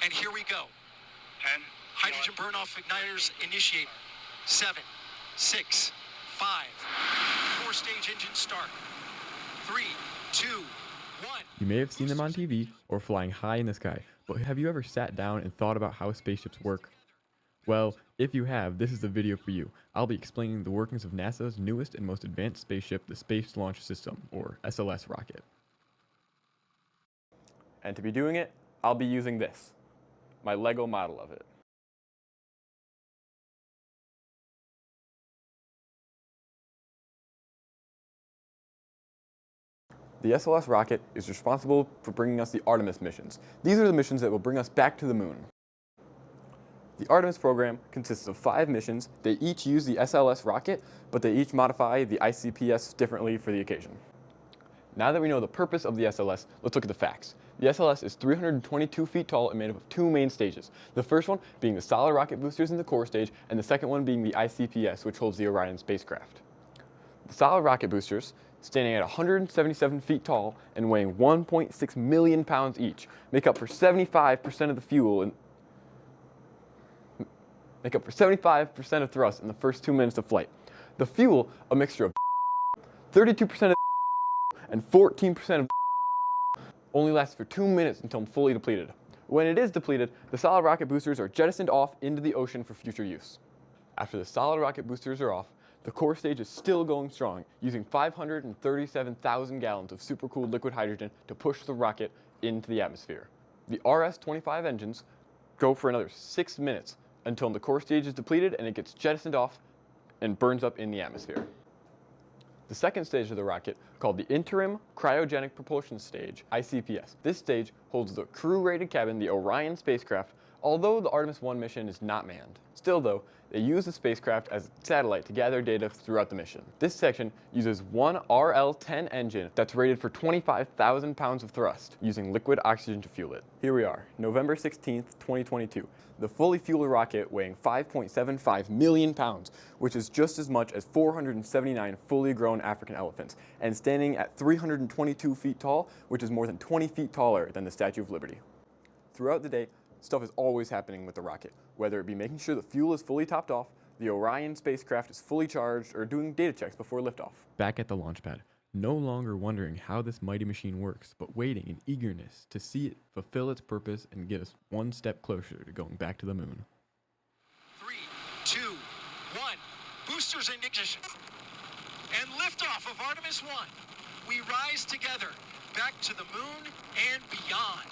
And here we go. 10. Hydrogen burn-off igniters initiate. 7, 6, 5. 4-stage engine start. 3, 2, 1. You may have seen them on TV or flying high in the sky, but have you ever sat down and thought about how spaceships work? Well, if you have, this is the video for you. I'll be explaining the workings of NASA's newest and most advanced spaceship, the Space Launch System, or SLS rocket. And to be doing it, I'll be using this, my Lego model of it. The SLS rocket is responsible for bringing us the Artemis missions. These are the missions that will bring us back to the moon. The Artemis program consists of 5 missions. They each use the SLS rocket, but they each modify the ICPS differently for the occasion. Now that we know the purpose of the SLS, let's look at the facts. The SLS is 322 feet tall and made up of 2 main stages. The first one being the solid rocket boosters in the core stage, and the second one being the ICPS, which holds the Orion spacecraft. The solid rocket boosters, standing at 177 feet tall and weighing 1.6 million pounds each, make up for 75% of the fuel and make up for 75% of thrust in the first 2 minutes of flight. The fuel, a mixture of 32% of and 14% of only lasts for 2 minutes until fully depleted. When it is depleted, the solid rocket boosters are jettisoned off into the ocean for future use. After the solid rocket boosters are off, the core stage is still going strong, using 537,000 gallons of supercooled liquid hydrogen to push the rocket into the atmosphere. The RS-25 engines go for another 6 minutes until the core stage is depleted and it gets jettisoned off and burns up in the atmosphere. The second stage of the rocket, called the Interim Cryogenic Propulsion Stage, ICPS. This stage holds the crew-rated cabin, the Orion spacecraft, although the Artemis 1 mission is not manned. Still though, they use the spacecraft as a satellite to gather data throughout the mission. This section uses one RL-10 engine that's rated for 25,000 pounds of thrust, using liquid oxygen to fuel it. Here we are, November 16th, 2022. The fully fueled rocket weighing 5.75 million pounds, which is just as much as 479 fully grown African elephants, and standing at 322 feet tall, which is more than 20 feet taller than the Statue of Liberty. Throughout the day, stuff is always happening with the rocket, whether it be making sure the fuel is fully topped off, the Orion spacecraft is fully charged, or doing data checks before liftoff. Back at the launch pad, no longer wondering how this mighty machine works, but waiting in eagerness to see it fulfill its purpose and get us one step closer to going back to the moon. 3, 2, 1. Boosters in ignition. And liftoff of Artemis 1. We rise together back to the moon and beyond.